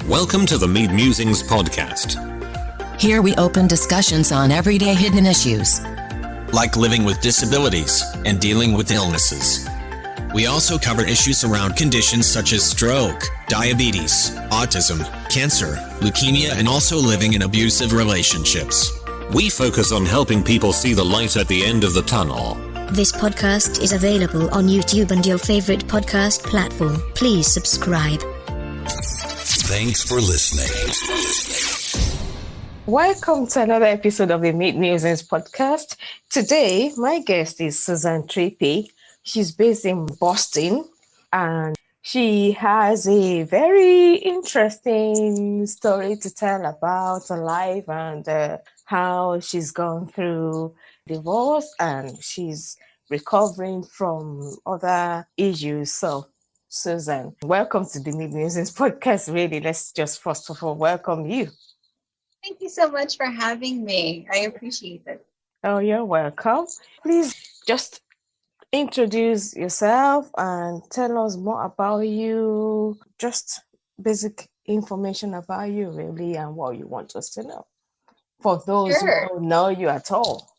Welcome to the Mead Musings podcast. Here we open discussions on everyday hidden issues, like living with disabilities and dealing with illnesses. We also cover issues around conditions such as stroke, diabetes, autism, cancer, leukemia, and also living in abusive relationships. We focus on helping people see the light at the end of the tunnel. This podcast is available on YouTube and your favorite podcast platform. Please subscribe. Thanks for listening. Welcome to another episode of the Mead Musings podcast. Today, my guest is Susan Tripi. She's based in Boston and she has a very interesting story to tell about her life and how she's gone through divorce and she's recovering from other issues. So, Susan, welcome to the Mead Musings podcast. Really, let's just first of all welcome you. Thank you so much for having me. I appreciate it. Oh, you're welcome. Please just introduce yourself and tell us more about you, just basic information about you, really, and what you want us to know for those who don't know you at all.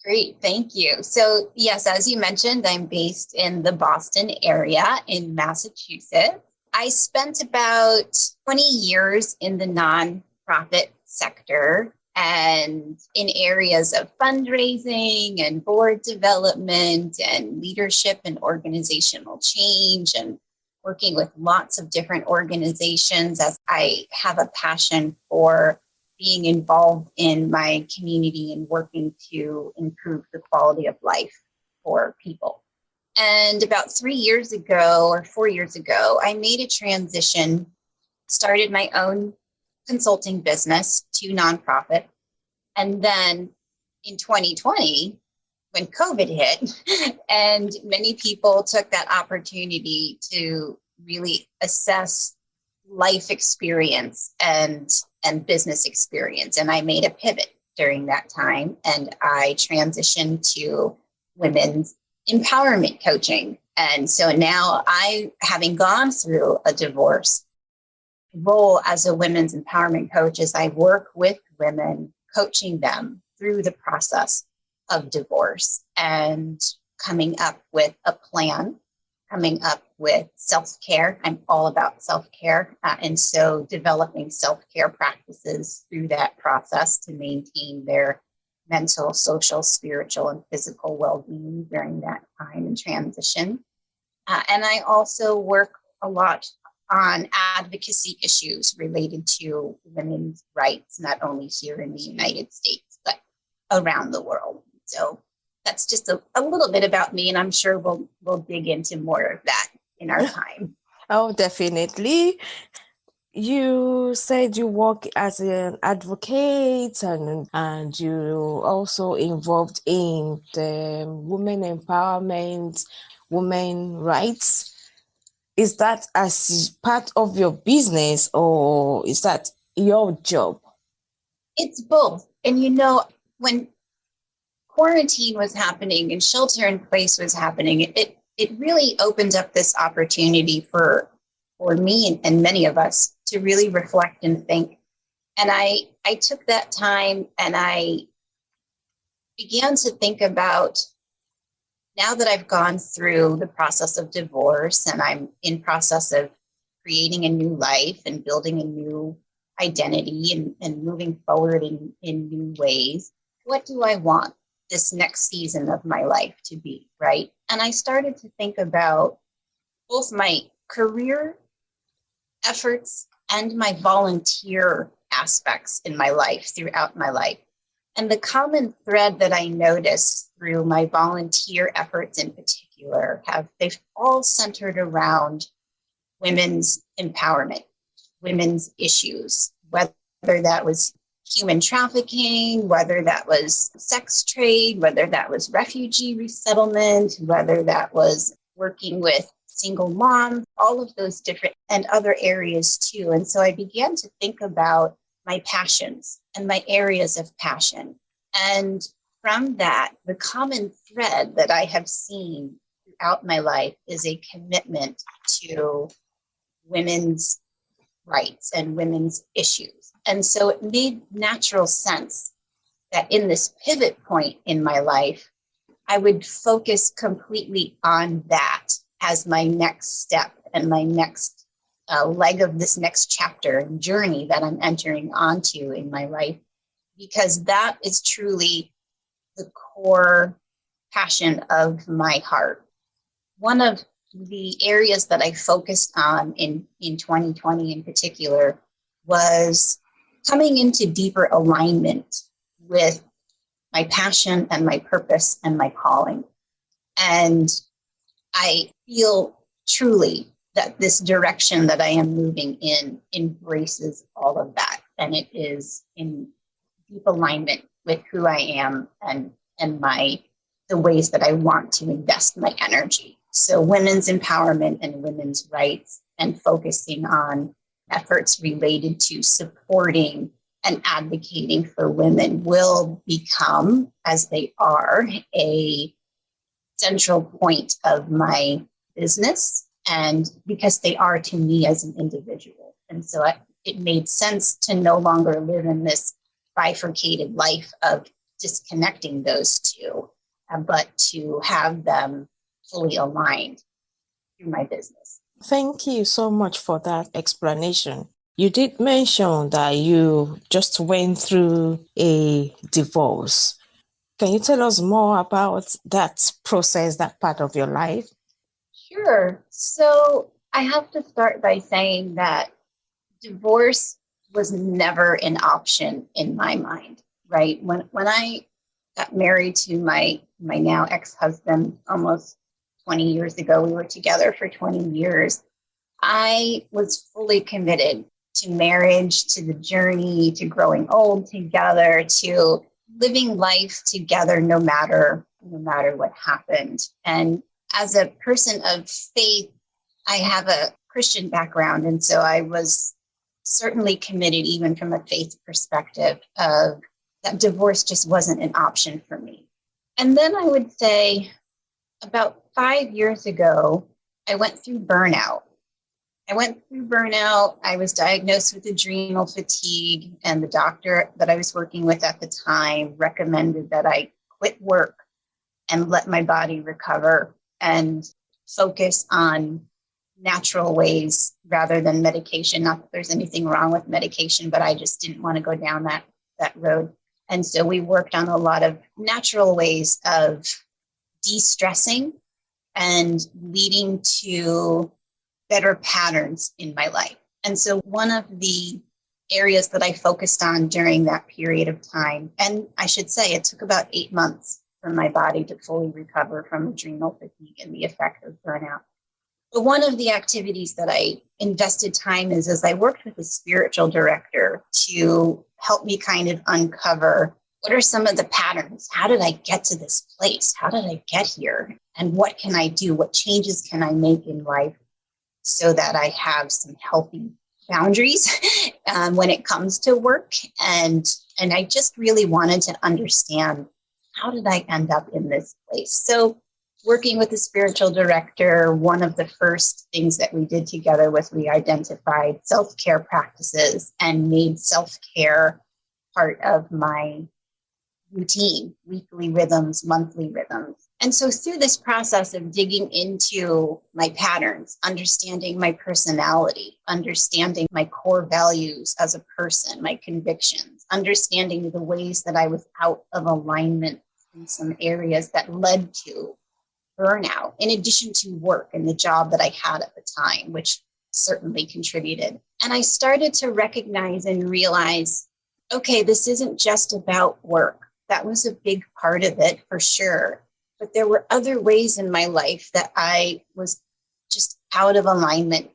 Great, thank you. So, yes, as you mentioned, I'm based in the Boston area in Massachusetts. I spent about 20 years in the nonprofit sector and in areas of fundraising and board development and leadership and organizational change and working with lots of different organizations as I have a passion for being involved in my community and working to improve the quality of life for people. And about 3 years ago or 4 years ago, I made a transition, started my own consulting business to nonprofit. And then in 2020, when COVID hit, and many people took that opportunity to really assess life experience and business experience. And I made a pivot during that time, and I transitioned to women's empowerment coaching. And so now having gone through a divorce, role as a women's empowerment coach is I work with women, coaching them through the process of divorce and coming up with a plan, coming up with self-care. I'm all about self-care. And so developing self-care practices through that process to maintain their mental, social, spiritual, and physical well-being during that time and transition. And I also work a lot on advocacy issues related to women's rights, not only here in the United States, but around the world. So that's just a little bit about me, and I'm sure we'll dig into more of that in our time. Oh, definitely. You said you work as an advocate and you also involved in the women empowerment, women rights. Is that as part of your business or is that your job? It's both. And when quarantine was happening and shelter in place was happening, it really opened up this opportunity for me and many of us to really reflect and think. And I took that time and I began to think about, now that I've gone through the process of divorce and I'm in process of creating a new life and building a new identity and moving forward in new ways, what do I want this next season of my life to be, right? And I started to think about both my career efforts and my volunteer aspects in my life throughout my life. And the common thread that I noticed through my volunteer efforts in particular, they've all centered around women's empowerment, women's issues, whether that was human trafficking, whether that was sex trade, whether that was refugee resettlement, whether that was working with single moms, all of those different and other areas too. And so I began to think about my passions and my areas of passion. And from that, the common thread that I have seen throughout my life is a commitment to women's rights and women's issues. And so it made natural sense that in this pivot point in my life, I would focus completely on that as my next step and my next leg of this next chapter and journey that I'm entering onto in my life, because that is truly the core passion of my heart. One of the areas that I focused on in 2020 in particular was coming into deeper alignment with my passion and my purpose and my calling. And I feel truly that this direction that I am moving in embraces all of that. And it is in deep alignment with who I am and the ways that I want to invest my energy. So women's empowerment and women's rights, and focusing on efforts related to supporting and advocating for women will become, as they are, a central point of my business, and because they are to me as an individual. And so it made sense to no longer live in this bifurcated life of disconnecting those two, but to have them fully aligned through my business. Thank you so much for that explanation. You did mention that you just went through a divorce. Can you tell us more about that process, that part of your life? Sure. So I have to start by saying that divorce was never an option in my mind, right? When I got married to my now ex-husband almost 20 years ago, we were together for 20 years. I was fully committed to marriage, to the journey, to growing old together, to living life together, no matter what happened. And as a person of faith, I have a Christian background, and so I was certainly committed, even from a faith perspective, of that divorce just wasn't an option for me. And then I would say about 5 years ago, I went through burnout. I was diagnosed with adrenal fatigue, and the doctor that I was working with at the time recommended that I quit work and let my body recover and focus on natural ways rather than medication. Not that there's anything wrong with medication, but I just didn't want to go down that road. And so we worked on a lot of natural ways of de-stressing and leading to better patterns in my life. And so one of the areas that I focused on during that period of time, and I should say it took about 8 months for my body to fully recover from adrenal fatigue and the effect of burnout. But one of the activities that I invested time is I worked with a spiritual director to help me kind of uncover what are some of the patterns? How did I get to this place? How did I get here? And what can I do? What changes can I make in life so that I have some healthy boundaries when it comes to work? And I just really wanted to understand, how did I end up in this place? So working with the spiritual director, one of the first things that we did together was we identified self-care practices and made self-care part of my routine, weekly rhythms, monthly rhythms. And so through this process of digging into my patterns, understanding my personality, understanding my core values as a person, my convictions, understanding the ways that I was out of alignment in some areas that led to burnout, in addition to work and the job that I had at the time, which certainly contributed. And I started to recognize and realize, okay, this isn't just about work. That was a big part of it for sure. But there were other ways in my life that I was just out of alignment.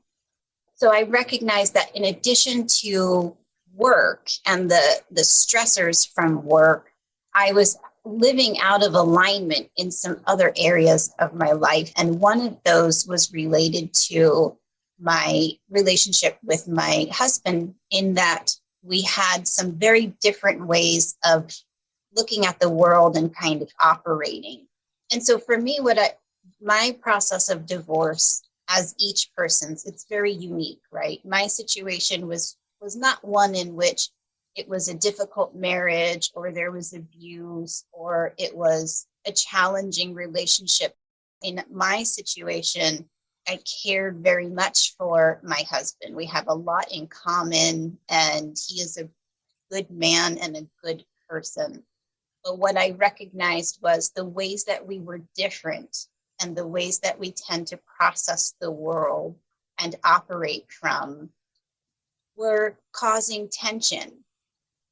So I recognized that in addition to work and the stressors from work, I was living out of alignment in some other areas of my life. And one of those was related to my relationship with my husband, in that we had some very different ways of looking at the world and kind of operating. And so for me, my process of divorce as each person's. It's very unique, right? My situation was not one in which it was a difficult marriage or there was abuse or it was a challenging relationship. In my situation, I cared very much for my husband. We have a lot in common, and he is a good man and a good person. But what I recognized was the ways that we were different and the ways that we tend to process the world and operate from were causing tension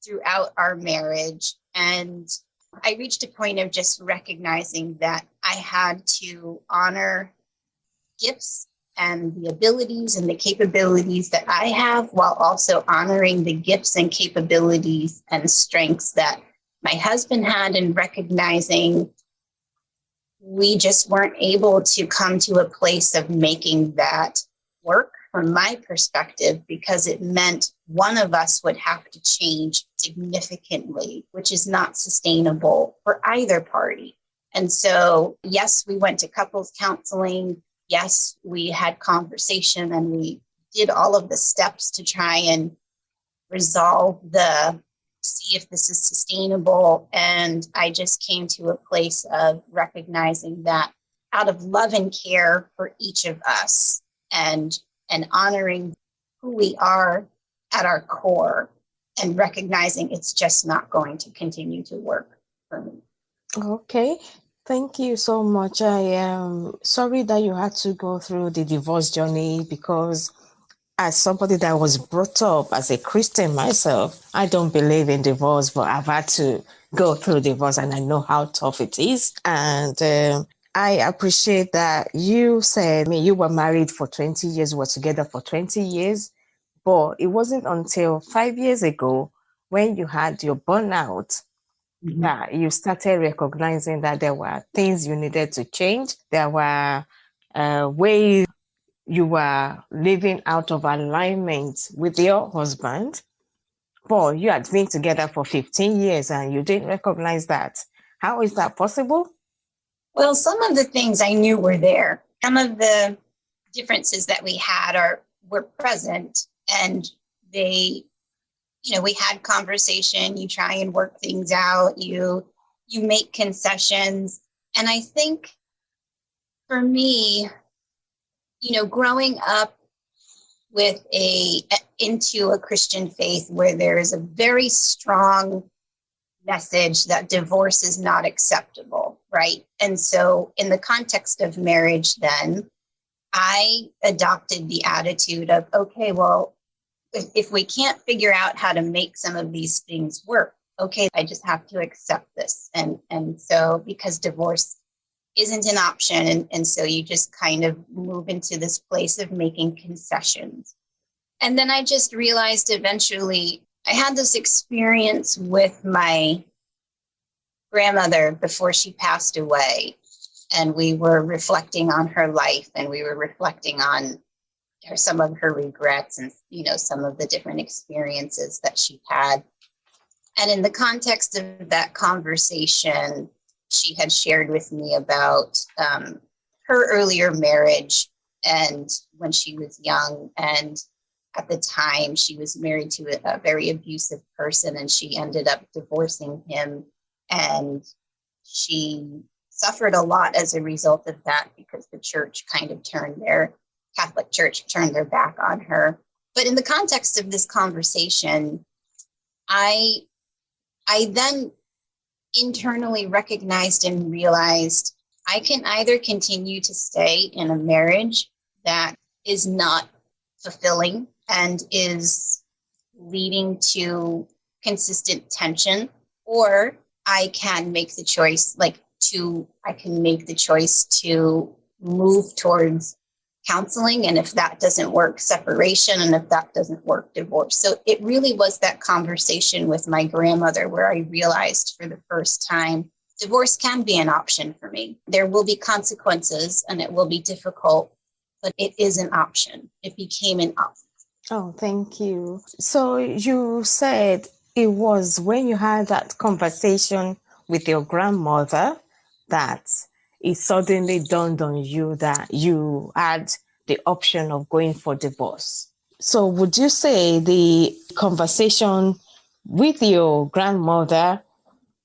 throughout our marriage. And I reached a point of just recognizing that I had to honor gifts and the abilities and the capabilities that I have, while also honoring the gifts and capabilities and strengths that my husband had, and recognizing we just weren't able to come to a place of making that work from my perspective, because it meant one of us would have to change significantly, which is not sustainable for either party. And so, yes, we went to couples counseling. Yes, we had conversation and we did all of the steps to try and see if this is sustainable. And I just came to a place of recognizing that out of love and care for each of us and honoring who we are at our core, and recognizing it's just not going to continue to work for me. Okay. Thank you so much. I am sorry that you had to go through the divorce journey, because as somebody that was brought up as a Christian myself, I don't believe in divorce, but I've had to go through divorce and I know how tough it is. And I appreciate that you said, you were married for 20 years, were together for 20 years, but it wasn't until 5 years ago when you had your burnout that you started recognizing that there were things you needed to change. There were ways you were living out of alignment with your husband, but you had been together for 15 years and you didn't recognize that. How is that possible? Well, some of the things I knew were there. Some of the differences that we had were present, and we had conversation. You try and work things out. You make concessions. And I think for me, growing up into a Christian faith where there is a very strong message that divorce is not acceptable, right? And so in the context of marriage, then I adopted the attitude of, okay, well, if we can't figure out how to make some of these things work, okay, I just have to accept this. And so because divorce isn't an option, and so you just kind of move into this place of making concessions. And then I just realized eventually I had this experience with my grandmother before she passed away, and we were reflecting on her life, and we were reflecting on some of her regrets and some of the different experiences that she had. And in the context of that conversation, she had shared with me about her earlier marriage, and when she was young, and at the time she was married to a very abusive person, and she ended up divorcing him, and she suffered a lot as a result of that, because the church Catholic Church turned their back on her. But in the context of this conversation, I then internally recognized and realized I can either continue to stay in a marriage that is not fulfilling and is leading to consistent tension, or I can make the choice to move towards counseling, and if that doesn't work, separation, and if that doesn't work, divorce. So it really was that conversation with my grandmother where I realized for the first time, divorce can be an option for me. There will be consequences and it will be difficult, but it is an option. It became an option. Oh, thank you. So you said it was when you had that conversation with your grandmother that it suddenly dawned on you that you had the option of going for divorce. So would you say the conversation with your grandmother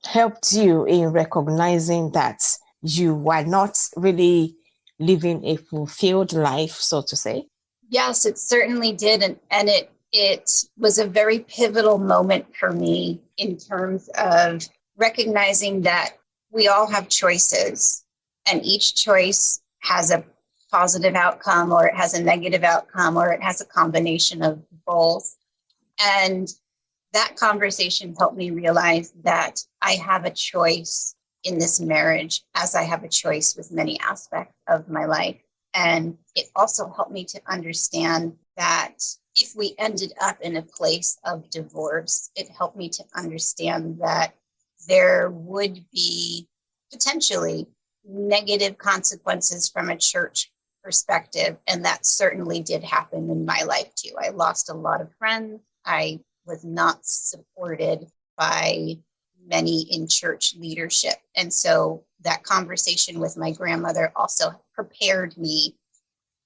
helped you in recognizing that you were not really living a fulfilled life, so to say? Yes, it certainly did. And it was a very pivotal moment for me in terms of recognizing that we all have choices, and each choice has a positive outcome, or it has a negative outcome, or it has a combination of both. And that conversation helped me realize that I have a choice in this marriage, as I have a choice with many aspects of my life. And it also helped me to understand that if we ended up in a place of divorce, it helped me to understand that there would be potentially negative consequences from a church perspective. And that certainly did happen in my life too. I lost a lot of friends. I was not supported by many in church leadership. And so that conversation with my grandmother also prepared me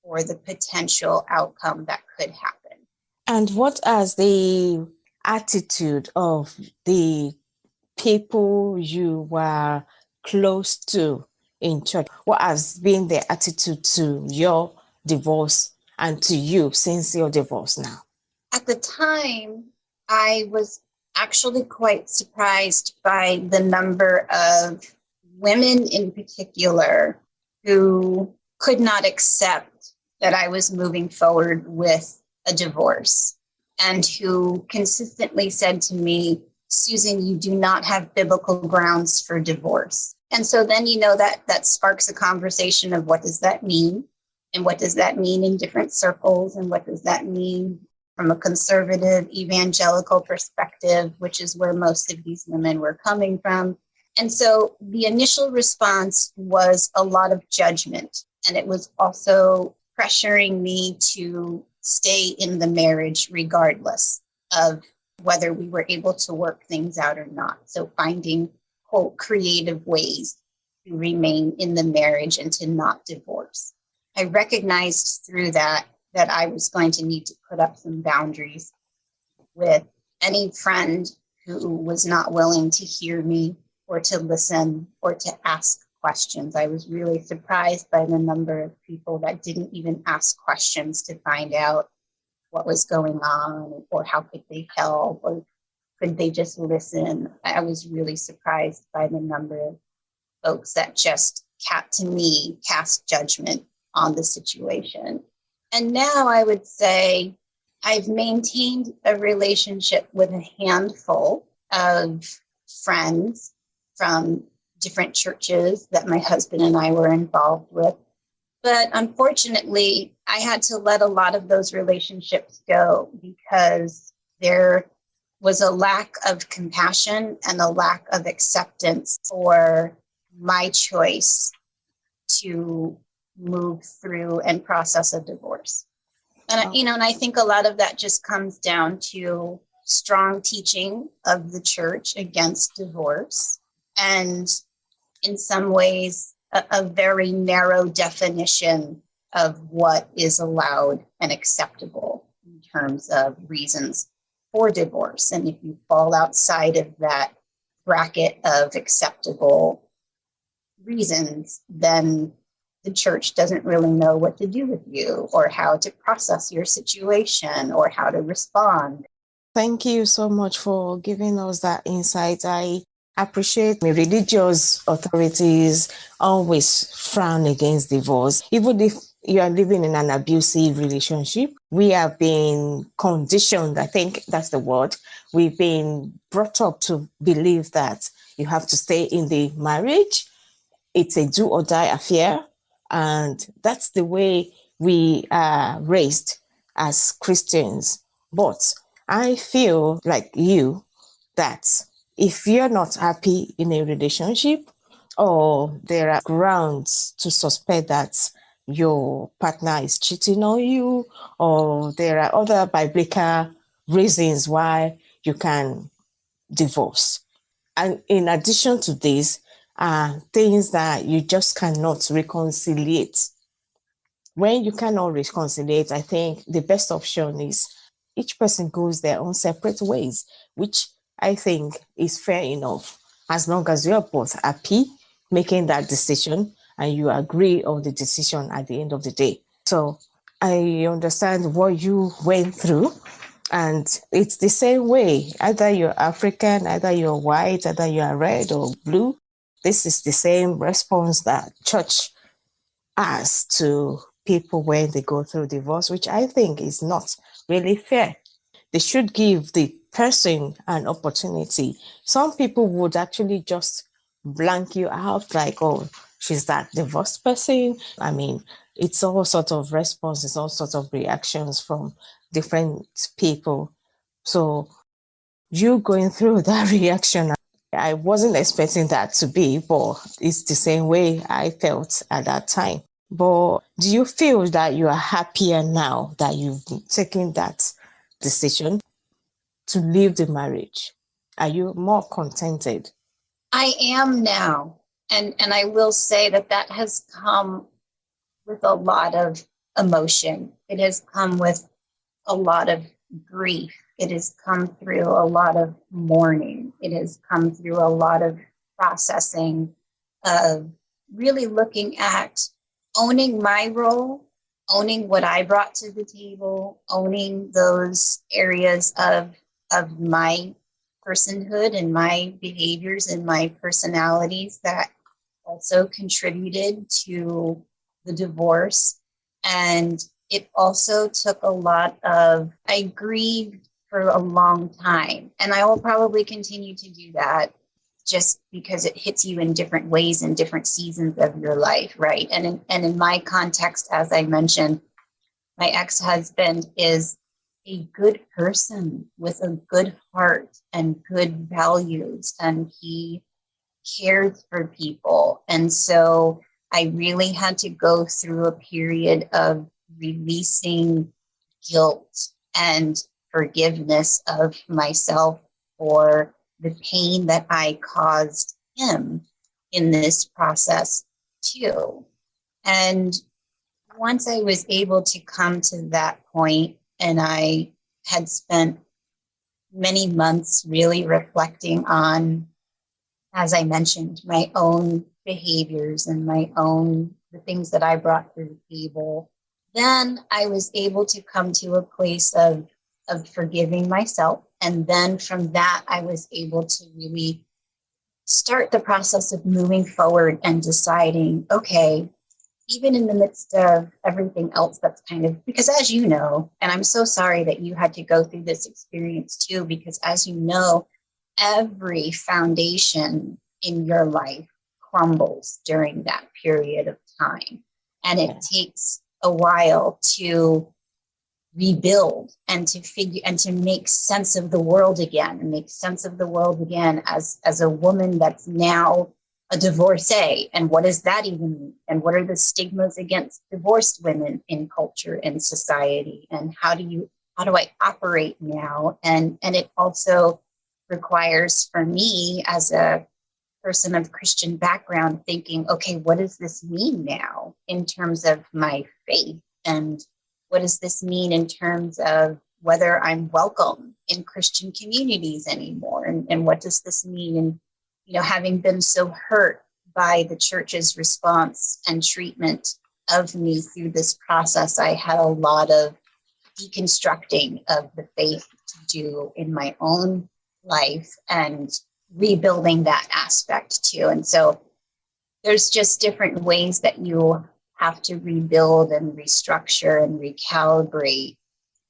for the potential outcome that could happen. And what has the attitude of the people you were close to in church? What has been their attitude to your divorce and to you since your divorce now? At the time, I was actually quite surprised by the number of women in particular who could not accept that I was moving forward with a divorce, and who consistently said to me, "Susan, you do not have biblical grounds for divorce." And so then, that sparks a conversation of what does that mean? And what does that mean in different circles? And what does that mean from a conservative evangelical perspective, which is where most of these women were coming from? And so the initial response was a lot of judgment. And it was also pressuring me to stay in the marriage regardless of whether we were able to work things out or not. So finding, quote, creative ways to remain in the marriage and to not divorce. I recognized through that I was going to need to put up some boundaries with any friend who was not willing to hear me or to listen or to ask questions. I was really surprised by the number of people that didn't even ask questions to find out what was going on, or how could they help, or could they just listen. I was really surprised by the number of folks that just, to me, cast judgment on the situation. And now I would say I've maintained a relationship with a handful of friends from different churches that my husband and I were involved with. But unfortunately, I had to let a lot of those relationships go because there was a lack of compassion and a lack of acceptance for my choice to move through and process a divorce. And I think a lot of that just comes down to strong teaching of the church against divorce, and in some ways, a very narrow definition of what is allowed and acceptable in terms of reasons for divorce. And if you fall outside of that bracket of acceptable reasons, then the church doesn't really know what to do with you, or how to process your situation, or how to respond. Thank you so much for giving us that insight. I appreciate the religious authorities always frown against divorce. Even if you are living in an abusive relationship, we have been conditioned, I think that's the word. We've been brought up to believe that you have to stay in the marriage. It's a do or die affair. And that's the way we are raised as Christians. But I feel like you that if you're not happy in a relationship, or there are grounds to suspect that your partner is cheating on you, or there are other biblical reasons why you can divorce. And in addition to this, things that you just cannot reconciliate. when you cannot reconcile, I think the best option is each person goes their own separate ways, which I think is fair enough, as long as you are both happy making that decision and you agree on the decision at the end of the day. So I understand what you went through, and it's the same way. Either you're African, either you're white, either you're red or blue. This is the same response that church has to people when they go through divorce, which I think is not really fair. They should give the person an opportunity. Some people would actually just blank you out like, oh, she's that divorced person. I mean, it's all sort of responses, all sorts of reactions from different people. So you going through that reaction, I wasn't expecting that to be, but it's the same way I felt at that time. But do you feel that you are happier now that you've taken that decision to leave the marriage? Are you more contented? I am now. And I will say that that has come with a lot of emotion. It has come with a lot of grief. It has come through a lot of mourning. It has come through a lot of processing of really looking at owning my role, owning what I brought to the table, owning those areas of my personhood and my behaviors and my personalities that also contributed to the divorce. And it also took a lot of, I grieved for a long time, and I will probably continue to do that just because it hits you in different ways in different seasons of your life, right? And in my context, as I mentioned, my ex-husband is a good person with a good heart and good values, and he cares for people. And so I really had to go through a period of releasing guilt and forgiveness of myself for the pain that I caused him in this process too. And once I was able to come to that point, and I had spent many months really reflecting on, as I mentioned, my own behaviors and the things that I brought to the table, then I was able to come to a place of forgiving myself. And then from that, I was able to really start the process of moving forward and deciding, okay, even in the midst of everything else that's kind of, because as you know, and I'm so sorry that you had to go through this experience too, because as you know, every foundation in your life crumbles during that period of time. And it takes a while to rebuild and to make sense of the world again, and make sense of the world again as a woman that's now a divorcee. And what does that even mean? And what are the stigmas against divorced women in culture and society? And how do I operate now? And it also requires, for me as a person of Christian background, thinking, okay, what does this mean now in terms of my faith? And what does this mean in terms of whether I'm welcome in Christian communities anymore? And what does this mean in, having been so hurt by the church's response and treatment of me through this process? I had a lot of deconstructing of the faith to do in my own life and rebuilding that aspect too. And so there's just different ways that you have to rebuild and restructure and recalibrate,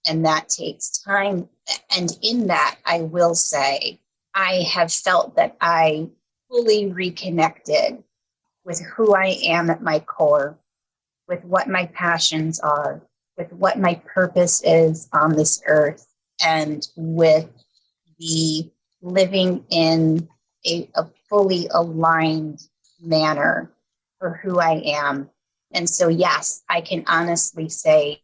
and that takes time. And in that, I will say, I have felt that I fully reconnected with who I am at my core, with what my passions are, with what my purpose is on this earth, and with the living in a fully aligned manner for who I am. And so, yes, I can honestly say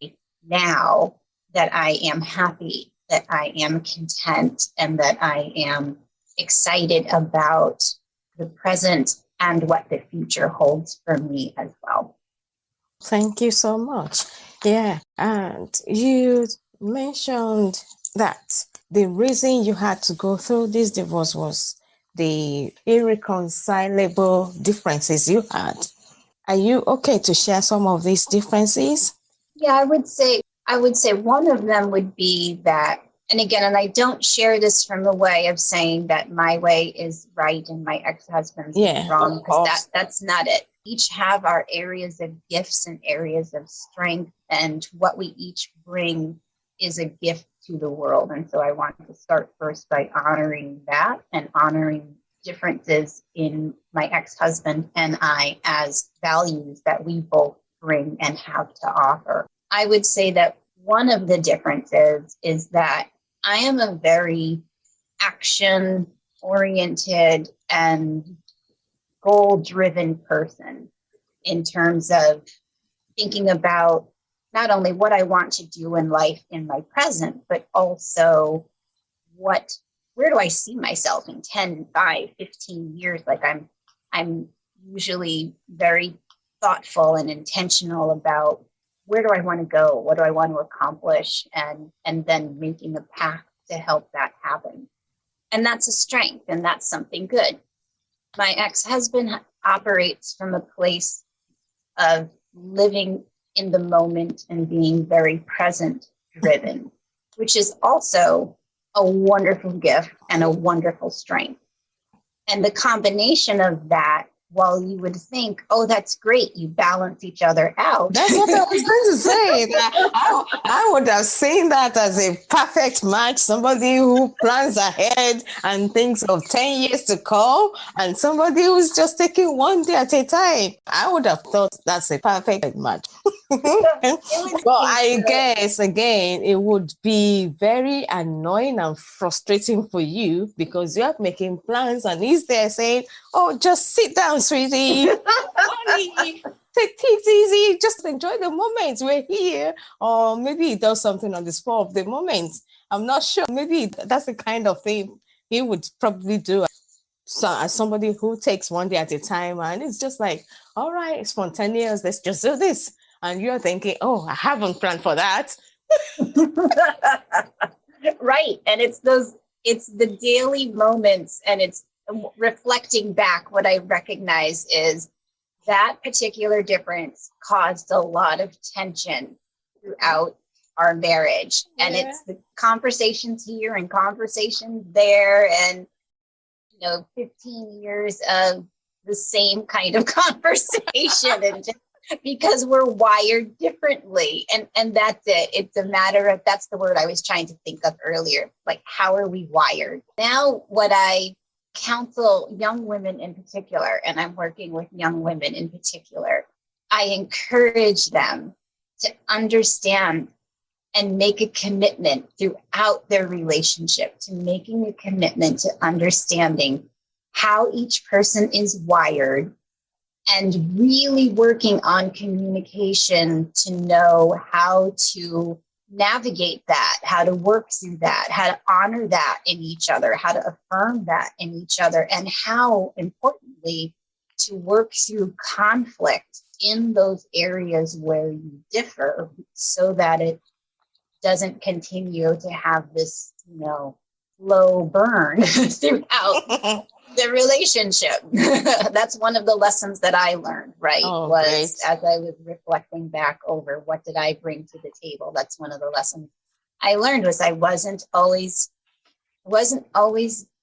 now that I am happy, that I am content, and that I am excited about the present and what the future holds for me as well. Thank you so much. Yeah, and you mentioned that the reason you had to go through this divorce was the irreconcilable differences you had. Are you okay to share some of these differences? Yeah, I would say one of them would be that, and again, and I don't share this from a way of saying that my way is right and my ex-husband's is wrong, because that's not it. Each have our areas of gifts and areas of strength, and what we each bring is a gift to the world. And so I want to start first by honoring that and honoring differences in my ex-husband and I as values that we both bring and have to offer. I would say that one of the differences is that I am a very action-oriented and goal-driven person in terms of thinking about not only what I want to do in life in my present, but also where do I see myself in 10, 5, 15 years? Like I'm usually very thoughtful and intentional about where do I want to go? What do I want to accomplish? And then making a path to help that happen. And that's a strength, and that's something good. My ex-husband operates from a place of living in the moment and being very present driven, which is also a wonderful gift and a wonderful strength. And the combination of that, while you would think, oh, that's great, you balance each other out. That's what I was going to say. I would have seen that as a perfect match. Somebody who plans ahead and thinks of 10 years to come, and somebody who's just taking one day at a time. I would have thought that's a perfect match. Well, I guess, again, it would be very annoying and frustrating for you because you're making plans and he's there saying, oh, just sit down, sweetie. Honey, take it easy. Just enjoy the moment. We're here. Or maybe he does something on the spur of the moment. I'm not sure. Maybe that's the kind of thing he would probably do. So, as somebody who takes one day at a time, and it's just like, all right, spontaneous, let's just do this. And you're thinking, oh, I haven't planned for that. Right. And it's the daily moments, and it's reflecting back. What I recognize is that particular difference caused a lot of tension throughout our marriage. Yeah. And it's the conversations here and conversations there, and 15 years of the same kind of conversation, and just because we're wired differently. And that's it. It's a matter of, that's the word I was trying to think of earlier. Like, how are we wired? Now, what I counsel young women in particular, and I'm working with young women in particular, I encourage them to understand and make a commitment throughout their relationship to making a commitment to understanding how each person is wired, and really working on communication to know how to navigate that, how to work through that, how to honor that in each other, how to affirm that in each other, and how, importantly, to work through conflict in those areas where you differ so that it doesn't continue to have this, slow burn throughout the relationship. That's one of the lessons that I learned, right? Great. As I was reflecting back over what did I bring to the table. That's one of the lessons I learned, was I wasn't always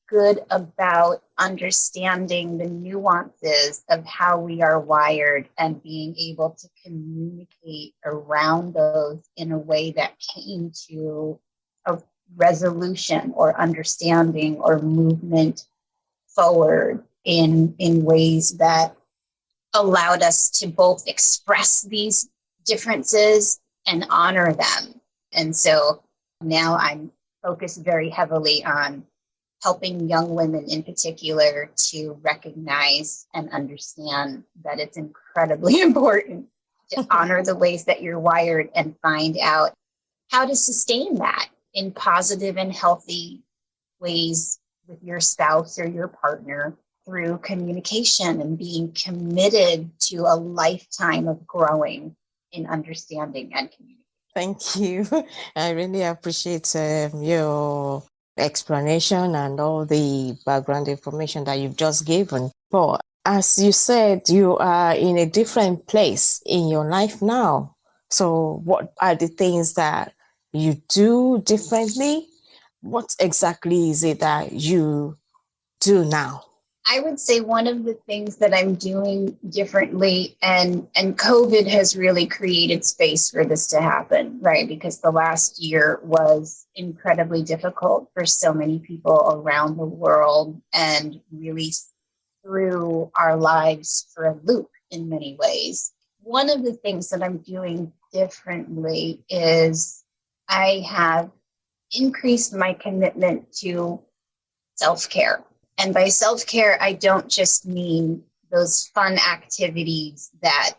good about understanding the nuances of how we are wired and being able to communicate around those in a way that came to a resolution or understanding or movement forward in ways that allowed us to both express these differences and honor them. And so now I'm focused very heavily on helping young women in particular to recognize and understand that it's incredibly important to honor the ways that you're wired and find out how to sustain that in positive and healthy ways with your spouse or your partner through communication and being committed to a lifetime of growing in understanding and communication. Thank you. I really appreciate your explanation and all the background information that you've just given. But as you said, you are in a different place in your life now. So what are the things that you do differently? What exactly is it that you do now? I would say one of the things that I'm doing differently, and COVID has really created space for this to happen, right? Because the last year was incredibly difficult for so many people around the world and really threw our lives for a loop in many ways. One of the things that I'm doing differently is I have increased my commitment to self-care. And by self-care, I don't just mean those fun activities that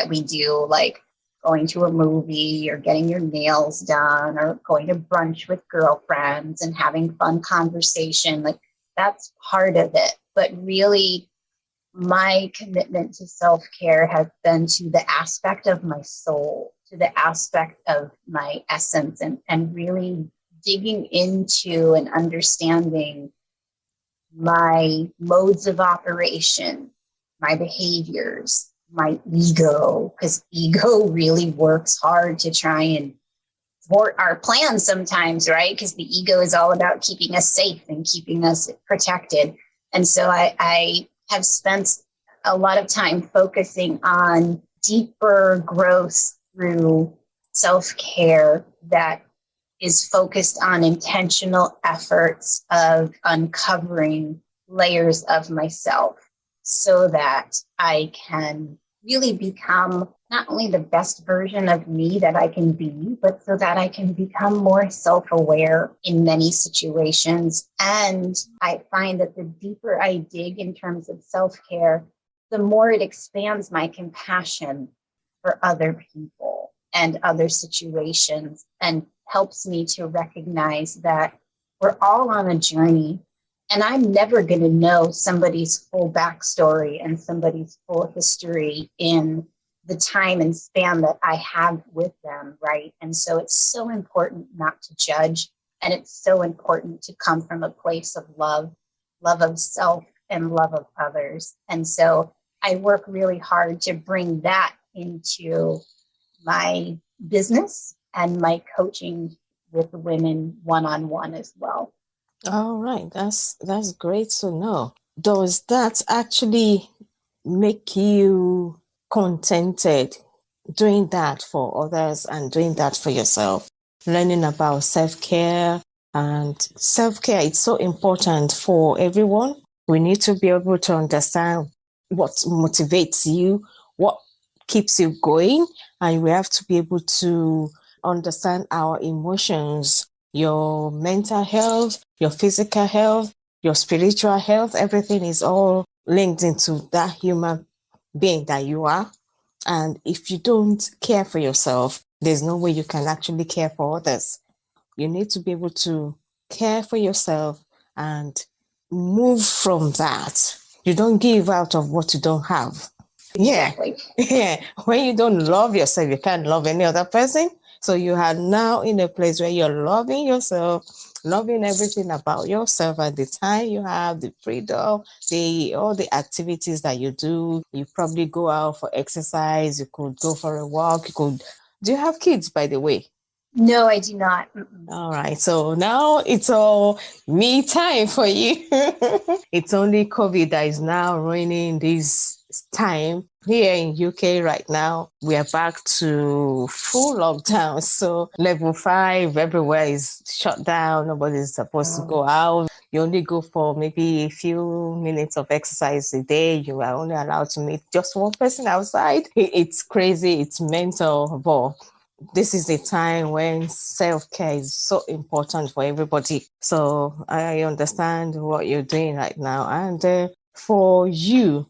we do, like going to a movie or getting your nails done or going to brunch with girlfriends and having fun conversation. Like that's part of it. But really, my commitment to self-care has been to the aspect of my soul, to the aspect of my essence, and really digging into and understanding my modes of operation, my behaviors, my ego, because ego really works hard to try and thwart our plans sometimes, right? Because the ego is all about keeping us safe and keeping us protected. And so I have spent a lot of time focusing on deeper growth through self-care that is focused on intentional efforts of uncovering layers of myself so that I can really become not only the best version of me that I can be, but so that I can become more self-aware in many situations. And I find that the deeper I dig in terms of self-care, the more it expands my compassion for other people and other situations, and helps me to recognize that we're all on a journey, and I'm never going to know somebody's full backstory and somebody's full history in the time and span that I have with them, right? And so it's so important not to judge, and it's so important to come from a place of love of self and love of others. And so I work really hard to bring that into my business and my coaching with women one-on-one as well. All right, that's great to know. Does that actually make you contented doing that for others and doing that for yourself? Learning about self-care, and self-care, it's so important for everyone. We need to be able to understand what motivates you, what keeps you going, and we have to be able to understand our emotions, your mental health, your physical health, your spiritual health. Everything is all linked into that human being that you are. And if you don't care for yourself, there's no way you can actually care for others. You need to be able to care for yourself and move from that. You don't give out of what you don't have. Exactly. Yeah. When you don't love yourself, you can't love any other person. So you are now in a place where you're loving yourself, loving everything about yourself at the time you have, the freedom, all the activities that you do. You probably go out for exercise, you could go for a walk, do you have kids, by the way? No, I do not. All right. So now it's all me time for you. It's only COVID that is now ruining this time. Here in UK right now, we are back to full lockdown. So level 5 everywhere is shut down. Nobody's supposed to go out. You only go for maybe a few minutes of exercise a day. You are only allowed to meet just one person outside. It's crazy. It's mental. But this is a time when self-care is so important for everybody. So I understand what you're doing right now. And for you,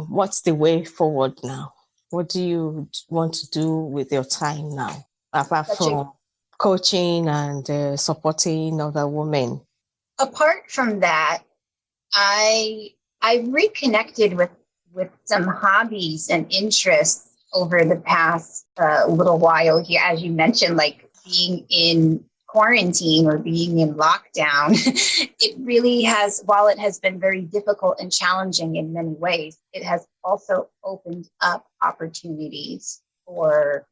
what's the way forward now? What do you want to do with your time now, apart from coaching and supporting other women? Apart from that, I reconnected with some hobbies and interests over the past little while here, as you mentioned, like being in quarantine or being in lockdown, it really has, while it has been very difficult and challenging in many ways, it has also opened up opportunities for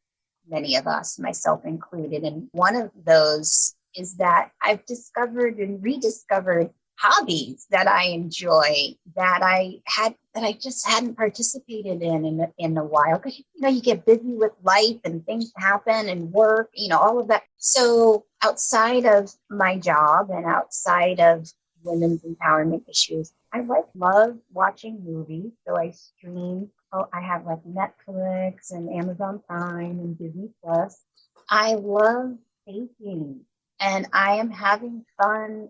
many of us, myself included. And one of those is that I've discovered and rediscovered hobbies that I enjoy, that I just hadn't participated in a while, because you get busy with life and things happen and work, all of that. So outside of my job and outside of women's empowerment issues, I love watching movies. So I stream. I have like Netflix and Amazon Prime and Disney Plus. I love baking, and I am having fun.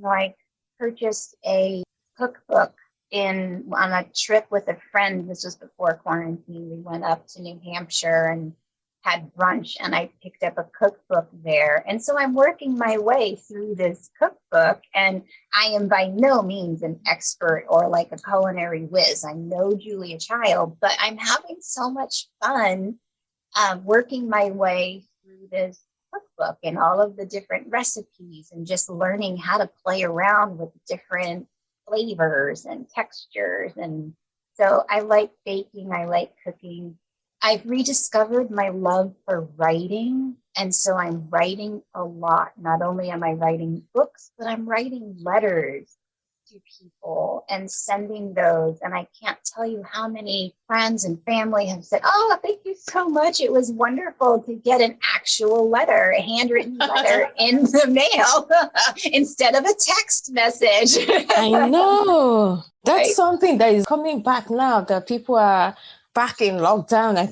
I purchased a cookbook on a trip with a friend. This was before quarantine. We went up to New Hampshire and had brunch, and I picked up a cookbook there. And so I'm working my way through this cookbook, and I am by no means an expert or like a culinary whiz. I'm no Julia Child, but I'm having so much fun working my way through this cookbook and all of the different recipes, and just learning how to play around with different flavors and textures. And so I like baking, I like cooking. I've rediscovered my love for writing, and so I'm writing a lot. Not only am I writing books, but I'm writing letters to people and sending those. And I can't tell you how many friends and family have said, "Oh, thank you so much. It was wonderful to get an actual letter, a handwritten letter in the mail instead of a text message." I know. That's Right. something that is coming back now, that people are back in lockdown. I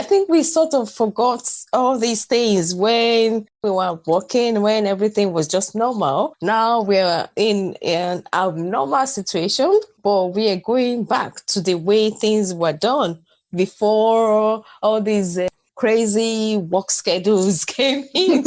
think we sort of forgot all these things when we were working, when everything was just normal. Now we're in an abnormal situation, but we are going back to the way things were done before all these crazy work schedules came in.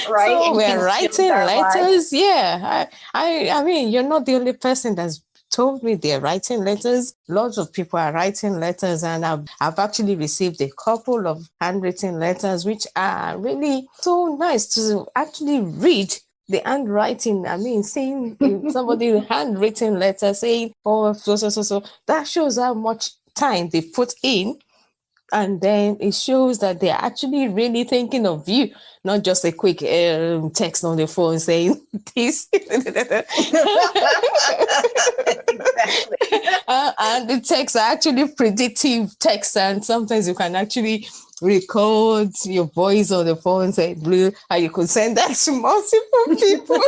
Right. So And we're consumed writing our lives. letters. Yeah. I mean, you're not the only person that's told me they're writing letters. Lots of people are writing letters, and I've actually received a couple of handwritten letters, which are really so nice to actually read the handwriting. I mean, seeing somebody handwritten letter saying, "Oh, so," that shows how much time they put in. And then it shows that they're actually really thinking of you, not just a quick text on the phone saying this. Exactly. And the texts are actually predictive texts, and sometimes you can actually record your voice on the phone, say blue, and you could send that to multiple people.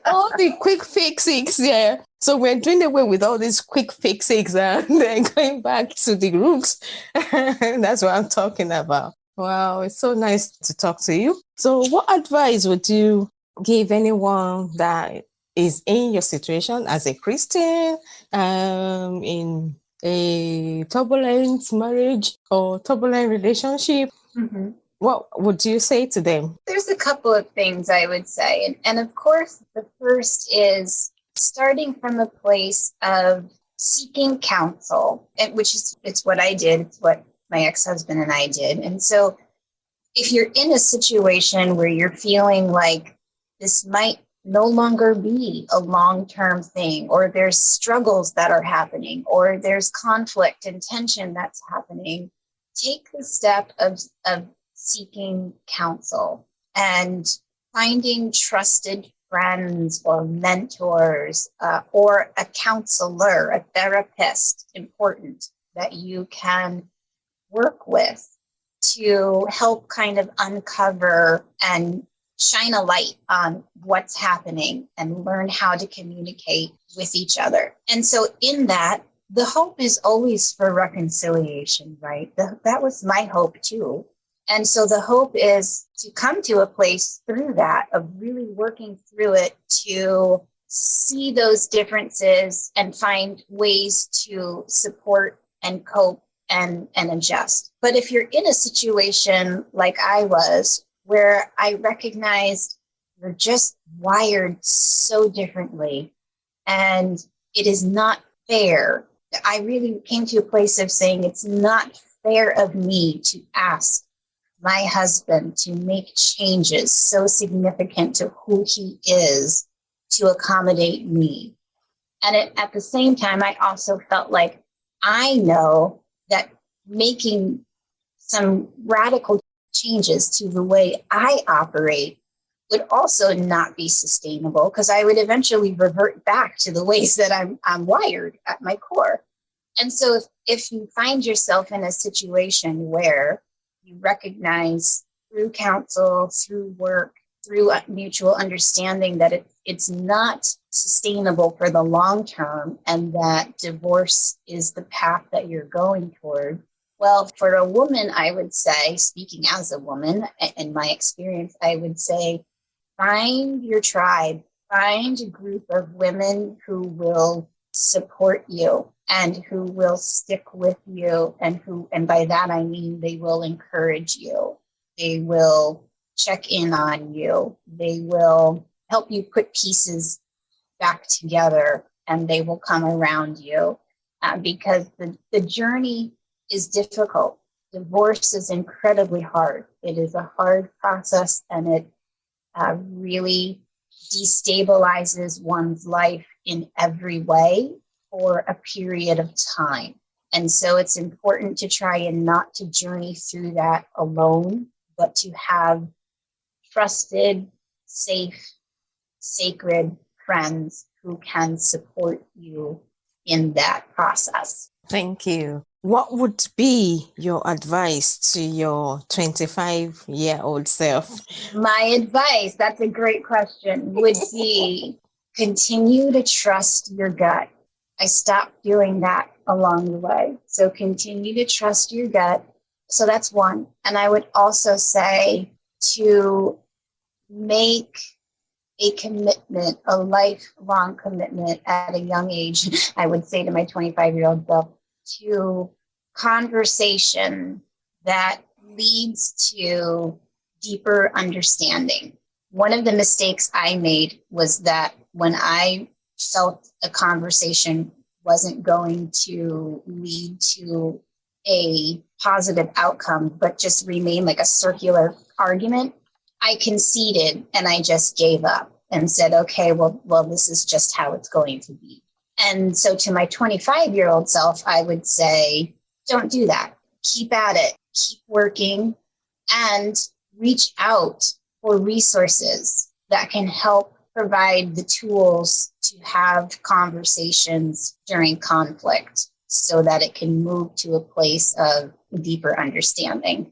All the quick fixes, yeah. So we're doing away with all these quick fixes and then going back to the roots. That's what I'm talking about. Wow, it's so nice to talk to you. So what advice would you give anyone that is in your situation as a Christian, in a turbulent marriage or turbulent relationship? Mm-hmm. What would you say to them? There's a couple of things I would say. And of course, the first is starting from a place of seeking counsel, it's what I did. It's what my ex-husband and I did. And so if you're in a situation where you're feeling like this might no longer be a long-term thing, or there's struggles that are happening, or there's conflict and tension that's happening, take the step of seeking counsel and finding trusted friends or mentors, or a counselor, a therapist, important, that you can work with to help kind of uncover and shine a light on what's happening and learn how to communicate with each other. And so in that, the hope is always for reconciliation, right? That was my hope too. And so the hope is to come to a place through that of really working through it to see those differences and find ways to support and cope and adjust. But if you're in a situation like I was, where I recognized you're just wired so differently, and it is not fair I really came to a place of saying it's not fair of me to ask my husband to make changes so significant to who he is to accommodate me. And at the same time, I also felt like I know that making some radical changes to the way I operate would also not be sustainable, because I would eventually revert back to the ways that I'm wired at my core. And so if you find yourself in a situation where you recognize through counsel, through work, through mutual understanding that it's not sustainable for the long term, and that divorce is the path that you're going toward, well, for a woman, I would say, speaking as a woman, in my experience, I would say, find your tribe, find a group of women who will support you and who will stick with you, and by that I mean they will encourage you. They will check in on you. They will help you put pieces back together, and they will come around you, because the journey is difficult. Divorce is incredibly hard. It is a hard process, and it really destabilizes one's life in every way for a period of time. And so it's important to try and not to journey through that alone, but to have trusted, safe, sacred friends who can support you in that process. Thank you. What would be your advice to your 25-year-old self? My advice, that's a great question, would be continue to trust your gut. I stopped doing that along the way. So continue to trust your gut. So that's one. And I would also say to make a commitment, a lifelong commitment at a young age, I would say to my 25-year-old self, to conversation that leads to deeper understanding. One of the mistakes I made was that when I felt a conversation wasn't going to lead to a positive outcome, but just remain like a circular argument, I conceded and I just gave up and said, okay, well, this is just how it's going to be. And so to my 25-year-old self, I would say, don't do that. Keep at it, keep working, and reach out for resources that can help provide the tools to have conversations during conflict so that it can move to a place of deeper understanding.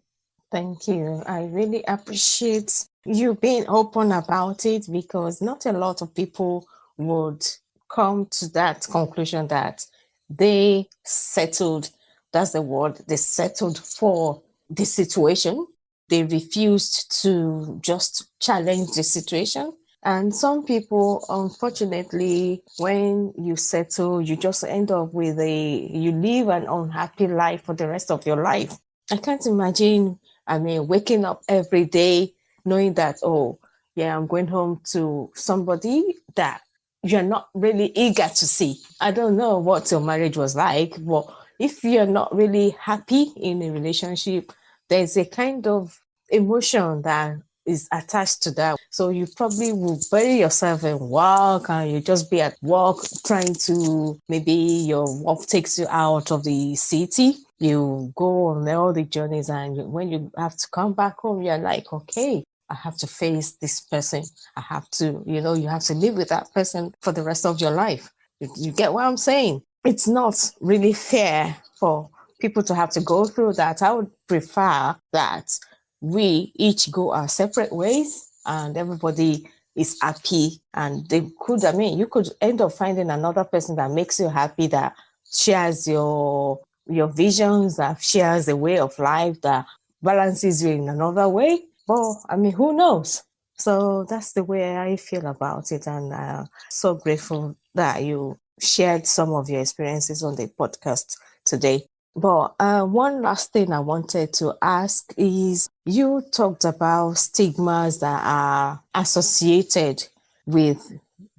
Thank you. I really appreciate you being open about it, because not a lot of people would come to that conclusion that they settled, that's the word, they settled for the situation. They refused to just challenge the situation. And some people, unfortunately, when you settle, you just end up with you live an unhappy life for the rest of your life. I can't imagine, waking up every day knowing that, oh, yeah, I'm going home to somebody that you're not really eager to see. I don't know what your marriage was like, but if you're not really happy in a relationship, there's a kind of emotion that is attached to that. So you probably will bury yourself in work, and you just be at work trying to, maybe your work takes you out of the city. You go on all the journeys, and when you have to come back home, you're like, okay, I have to face this person. I have to, you have to live with that person for the rest of your life. You get what I'm saying? It's not really fair for people to have to go through that. I would prefer that we each go our separate ways and everybody is happy. And you could end up finding another person that makes you happy, that shares your visions, that shares the way of life, that balances you in another way. But who knows? So that's the way I feel about it. And I'm so grateful that you shared some of your experiences on the podcast today. But one last thing I wanted to ask is, you talked about stigmas that are associated with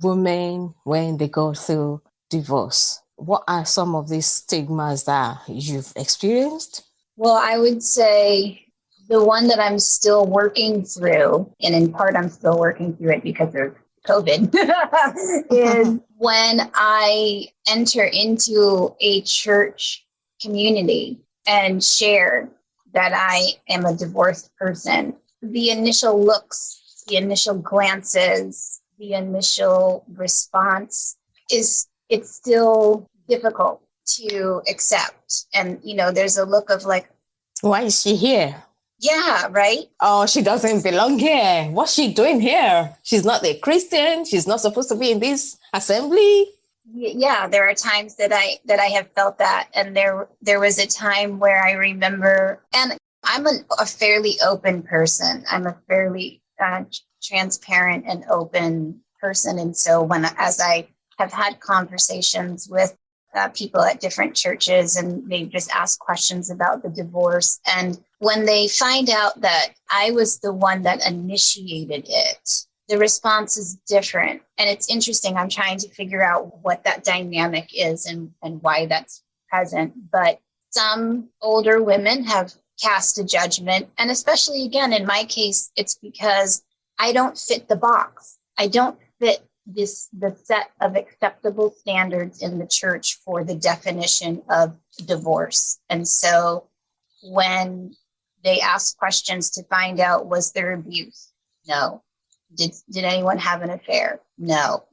women when they go through divorce. What are some of these stigmas that you've experienced? Well, I would say the one that I'm still working through, and in part I'm still working through it because of COVID, is when I enter into a church community and share that I am a divorced person. The initial looks, the initial glances, the initial response it's still difficult to accept. And, there's a look of like, why is she here? Yeah, right? Oh, she doesn't belong here. What's she doing here? She's not a Christian. She's not supposed to be in this assembly. Yeah, there are times that I have felt that. And there was a time where I remember, and I'm a fairly open person. I'm a fairly transparent and open person. And so as I have had conversations with people at different churches, and they just ask questions about the divorce. And when they find out that I was the one that initiated it, the response is different. And it's interesting. I'm trying to figure out what that dynamic is and why that's present. But some older women have cast a judgment. And especially, again, in my case, it's because I don't fit the box. I don't fit the set of acceptable standards in the church for the definition of divorce. And so when they ask questions to find out, was there abuse? No. Did anyone have an affair? No.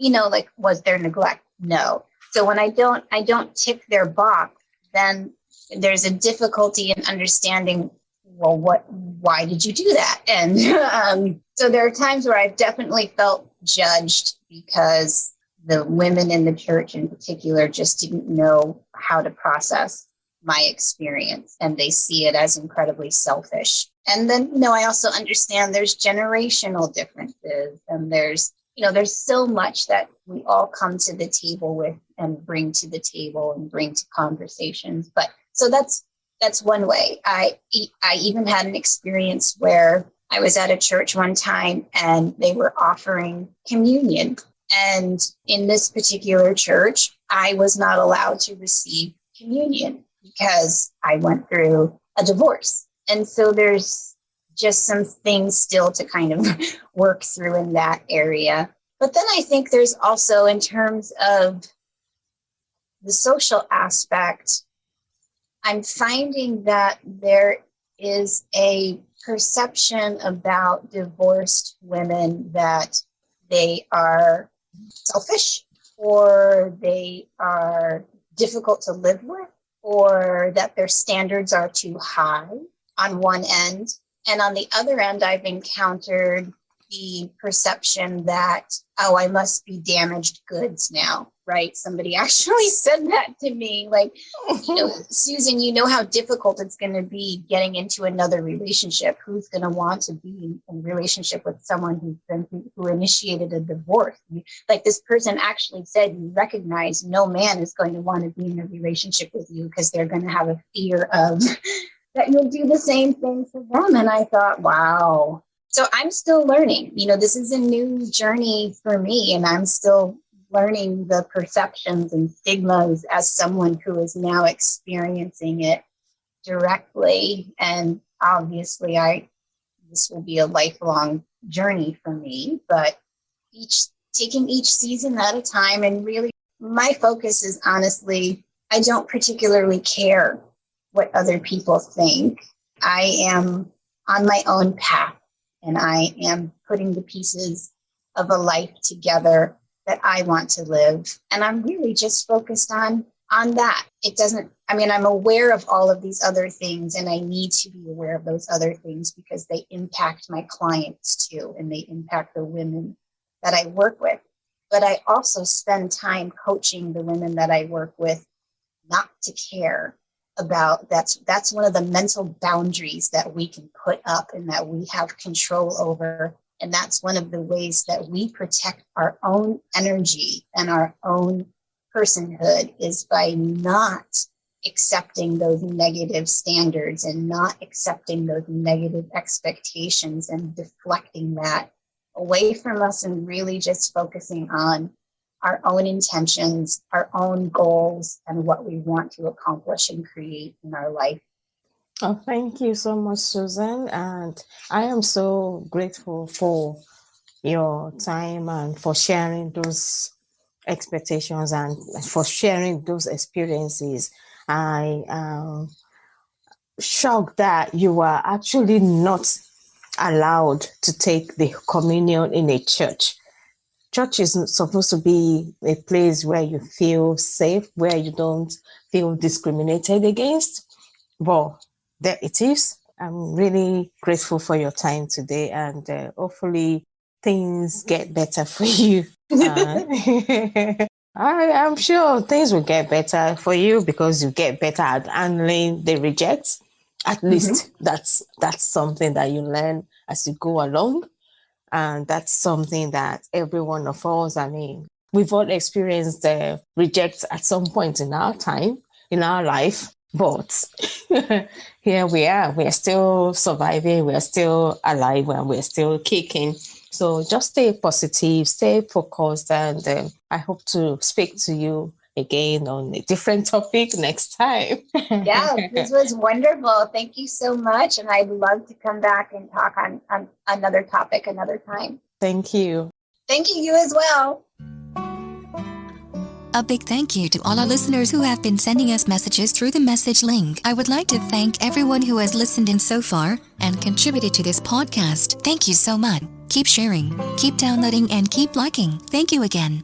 Was there neglect? No. So when I don't tick their box, then there's a difficulty in understanding, well, why did you do that? And so there are times where I've definitely felt judged because the women in the church in particular just didn't know how to process my experience, and they see it as incredibly selfish. And then, I also understand there's generational differences, and there's so much that we all come to the table with and bring to the table and bring to conversations. But so that's one way. I even had an experience where I was at a church one time and they were offering communion. And in this particular church, I was not allowed to receive communion because I went through a divorce. And so there's just some things still to kind of work through in that area. But then I think there's also, in terms of the social aspect, I'm finding that there is a perception about divorced women that they are selfish, or they are difficult to live with, or that their standards are too high on one end. And on the other end, I've encountered the perception that, oh, I must be damaged goods now, right? Somebody actually said that to me, like, Susan, you know how difficult it's going to be getting into another relationship. Who's going to want to be in a relationship with someone who initiated a divorce? Like, this person actually said, you recognize no man is going to want to be in a relationship with you because they're going to have a fear of that you'll do the same thing for them. And I thought, wow. So I'm still learning. This is a new journey for me, and I'm still learning the perceptions and stigmas as someone who is now experiencing it directly. And obviously, this will be a lifelong journey for me, but taking each season at a time. And really, my focus is, honestly, I don't particularly care what other people think. I am on my own path, and I am putting the pieces of a life together that I want to live. And I'm really just focused on that. I'm aware of all of these other things, and I need to be aware of those other things because they impact my clients too, and they impact the women that I work with. But I also spend time coaching the women that I work with not to care about that's one of the mental boundaries that we can put up and that we have control over. And that's one of the ways that we protect our own energy and our own personhood, is by not accepting those negative standards and not accepting those negative expectations and deflecting that away from us, and really just focusing on our own intentions, our own goals, and what we want to accomplish and create in our life. Oh, thank you so much, Susan. And I am so grateful for your time and for sharing those expectations and for sharing those experiences. I am shocked that you were actually not allowed to take the communion in a church. Church is supposed to be a place where you feel safe, where you don't feel discriminated against. Well, there it is. I'm really grateful for your time today, and hopefully things get better for you. I am sure things will get better for you because you get better at handling the rejects. At least that's something that you learn as you go along. And that's something that every one of us, I mean, we've all experienced rejects at some point in our time, in our life. But here we are still surviving, we're still alive, and we're still kicking. So just stay positive, stay focused, and I hope to speak to you again on a different topic next time. Yeah, this was wonderful. Thank you so much. And I'd love to come back and talk on another topic another time. Thank you. Thank you as well. A big thank you to all our listeners who have been sending us messages through the message link. I would like to thank everyone who has listened in so far and contributed to this podcast. Thank you so much. Keep sharing, keep downloading, and keep liking. Thank you again.